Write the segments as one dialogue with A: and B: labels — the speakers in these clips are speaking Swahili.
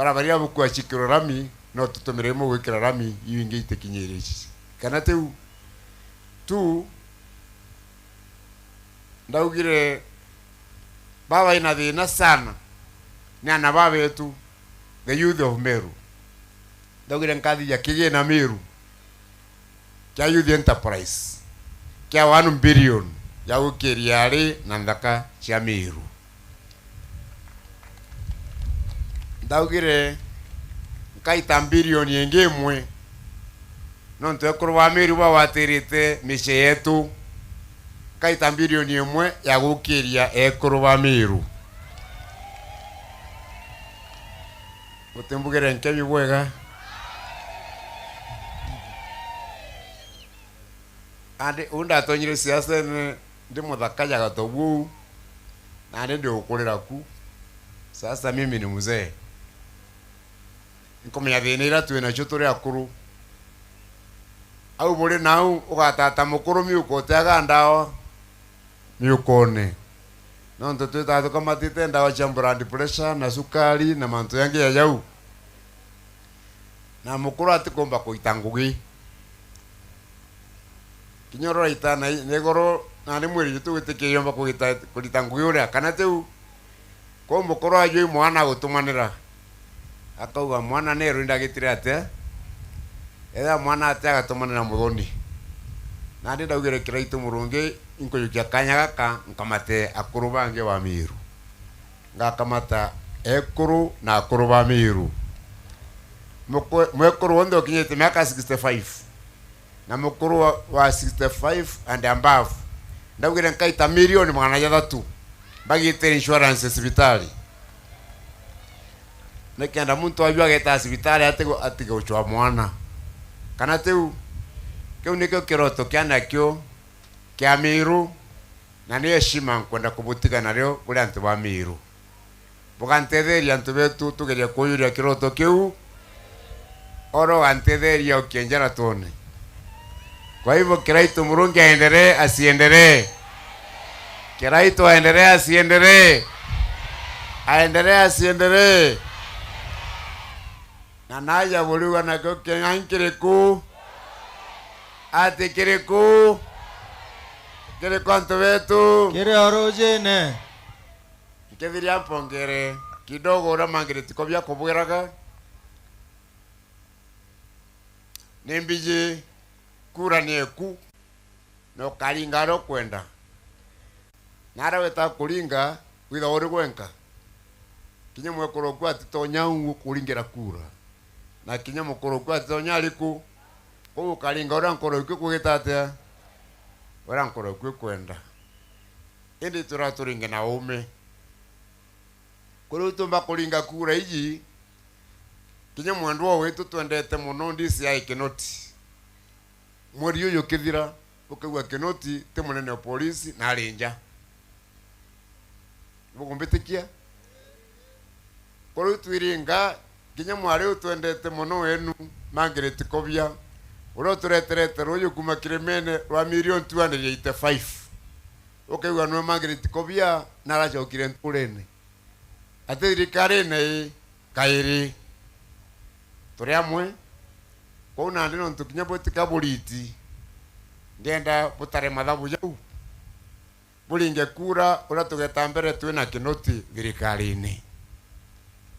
A: barabara buku achikiro rami no tutomeremo gwikira rami iwinge itekinyirici kana teu tu ndaugire baba ina thina sana ni ana baba yetu the youth of Meru ndaugire nkathi ya kige na Meru kya youth enterprise kya 1 billion ya ukiriari na ndaka cia Meru ndaugire nkaita billion yenge mwe no ntekuru wa Meru ba watirite mishe yetu kaita bilioni imwe ya gukiria ekuru ba Meru utembugere nkebi bwega ande unda tonyire siasa ndi muthakaja gatobu na ndi ukurira ku sasa mimi ni mzee nkomenya thina tu na chotore akuru au bore nau ugatata mukuru miuko taga ndao miukone no ntoto tatu kama tite ndawa cha blood pressure na sukari na manto yange ya jau na mukuru atikomba kuitangugi kinyoro itana negoro na ni mwiri jitu gitike yomba kuitangugi uri kana teu ko mukuru ajui mwana gutumanira akauga mwana nero ndagitire ate eda mwana ataga tumanira muthoni na ndi ndaugire kiraito murungi inkoyukia kanya gaka nkamate akuru bange wa Meru ngakamata ekuru na akuru ba Meru mwekuru wonde okinyete miaka 65 na mukuru wa 65 and above ndaugire nkaita milioni mwana ya thatu bagite insurance hospitali nekenda muntu ajua geta hospitali atigo uchwa mwana kana teu keu nikyo kiroto kiana kyo kia Meru na ni heshima kwenda kubutika nario kule antu ba Meru bukantetheria antu betu tugeria kuyuria kiroto keu oro antetheria ukienjera tone kwa hivyo kiraito murungi aendelee asiendelee kiraito aendelee asiendelee asiendelee na naja boliwa na kyo kenyankiriku ati kiriku kiri kwanto wetu
B: kiri orojene
A: nkeviria mpongere kidogo ura mangire tikobya kubwiraga nimbiji kura nieku no kalinga ro kwenda nara weta kulinga witha uri gwenka kinya mwekoro kwa titonya ungu kulingira kura na kinya mukoro kwa titonya aliku ko kalinga ora nkoro kugitatea ora nkoro kwenda indi turaturinge na ume kuru tumba kulinga kura iji kinya mwandu wetu twendete muno ndisi ya Kinoti mweri uyu kithira ukagwa Kinoti te munene wa polisi na arinja bugumbitikia kuru twiringa kinya mwari twendete muno wenu mangire tikobya uro tureterete royo kuma kiremene wa milioni 285 ukagwa no mangire tikobya na rajo kirentulene atirikare ne kairi turiamwe kuna ndino ntukinya botika buliti ngenda butare mathabu jau bulinge kura ura tugeta mbere twina Kinoti thirikari-ini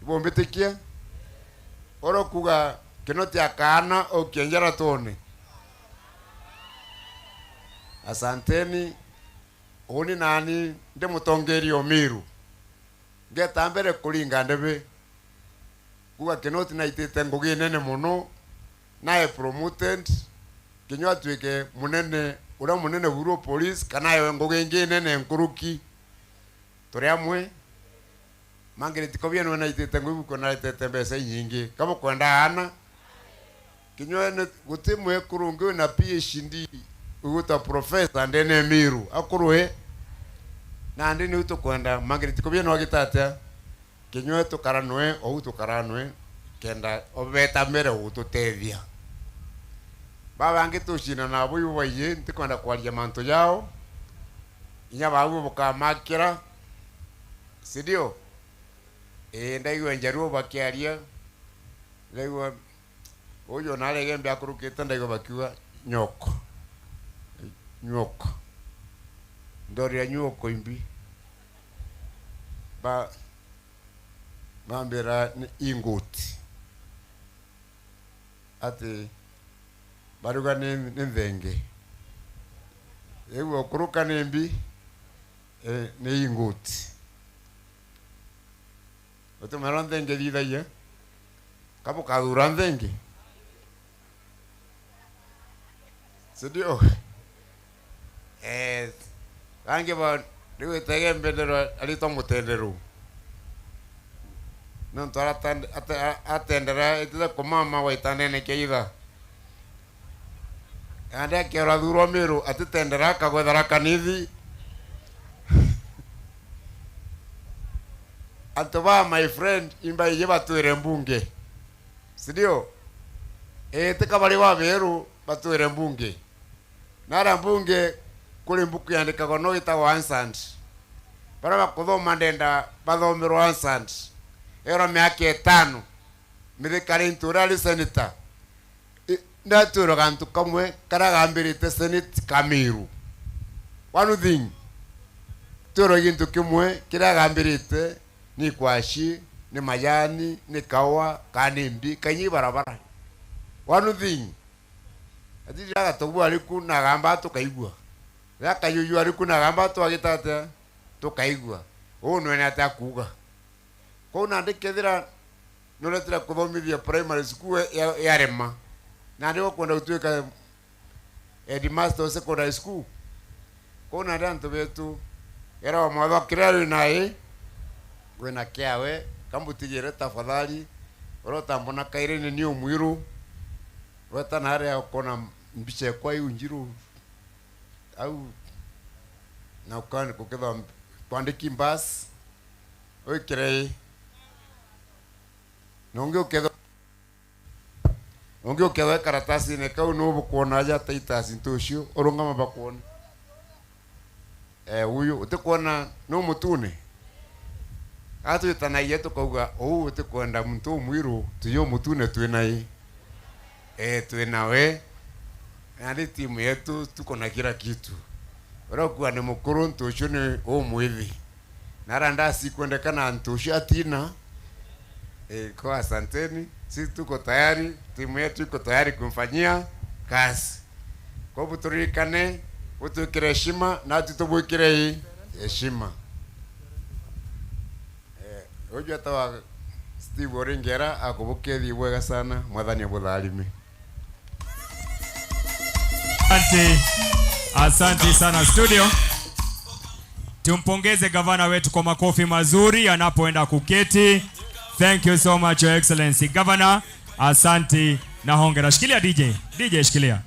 A: ibombitikia oro kuga Kinoti akana okienjera tone asanteni oni nani ndi mutongeri o Meru ngeta mbere kulinga ndebe kuga Kinoti na itete ngugi nene muno nae promoted kinywa twike munene ura munene buru police kana yo ngugi ngi nene nkuruki turiamwe mangire tikobya no na itete ngugi ko na itete mbesa nyingi kama kwenda ana kinywa ne gutimwe kurungi na PhD uguta professor ndene Meru akuruhe na ndini uto kwenda mangire tikobya no gitata kinywa to karanwe o uto karanwe kenda obeta mere ututethia baba angitushina na buyu baye ntikwenda kwalia manto yao inya babu bukamakira sidio ndaigua njaruo bakiaria ndaigua uyo narege mbya kurukite ndaigua bakiuga nyoko ndoria nyoko imbi bambira ingoti ati baruga ni nthenge ewo kuruka nimbi ni ingoti otumara nthenge thithaia kapo kadura nthenge sidio rangi ba riwe tege mbendero alito mutendero non tora atendera itida kumama waitanene keitha ande kera duro miru atitendera kagwethara kanithi antoba my friend imba yeba tuere mbunge sidio tika bali wa beru batuere mbunge nara mbunge kuli mbuku yandikago no itawa ansand para bakuthoma ndenda bathomerwo ansand era myaka 5 mithikari nturali senator ndaturo kantu kamwe karagambirite senate Kamiru one thing turo gintu kimwe kiragambirite ni kwashi ni majani ni kawa kanimbi kanyi barabara one thing ati jaga tobu aliku na gamba tukaigua ya kayuyu aliku na gamba tu agitate tukaigua ono ene atakuga ko na ndikethira noletira kuthomithia primary school ya rema na ndio kwenda utuika headmaster secondary school ko na ndanto betu era mwadha kirari nae kwena kiawe kambutigire tafadhali orota mbona kaire ni omwiru rota na area kona mbiche kwa unjiru au na ukani kuketha kwandiki mbas okirei nongeo kedho karatasi ne kau no bukuona aja taitasi ntucio orungama bakuona uyu utikuona no mutune atu itanaye tukauga utikwenda muntu mwiru tuyo mutune twinai twinawe na timu yetu tuko na kila kitu orokuwa ni mukuru ntucio ni mwithi naranda sikwendekana ntucio atina kwa asanteni sisi tuko tayari timu yetu iko tayari kumfanyia kazi kwa buturikane utukire heshima na tutubukire heshima ojo atawa Steve Oringera akubukethi wega sana mwathani abuthalime
B: asante sana studio. Tumpongeze gavana wetu kwa makofi mazuri anapoenda kuketi. Thank you so much, Your Excellency Governor. Asante na hongera. Shikilia DJ shikilia.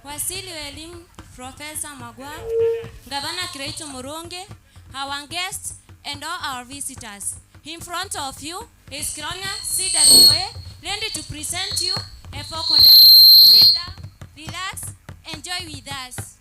C: Wasili wa elimu Professor Magwa, Governor Kiraitu Murungi, our guests and all our visitors. In front of you is Kironya CWA, ready to present you a folk dance. Sit down, relax, enjoy with us.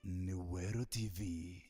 D: Ni Wero TV.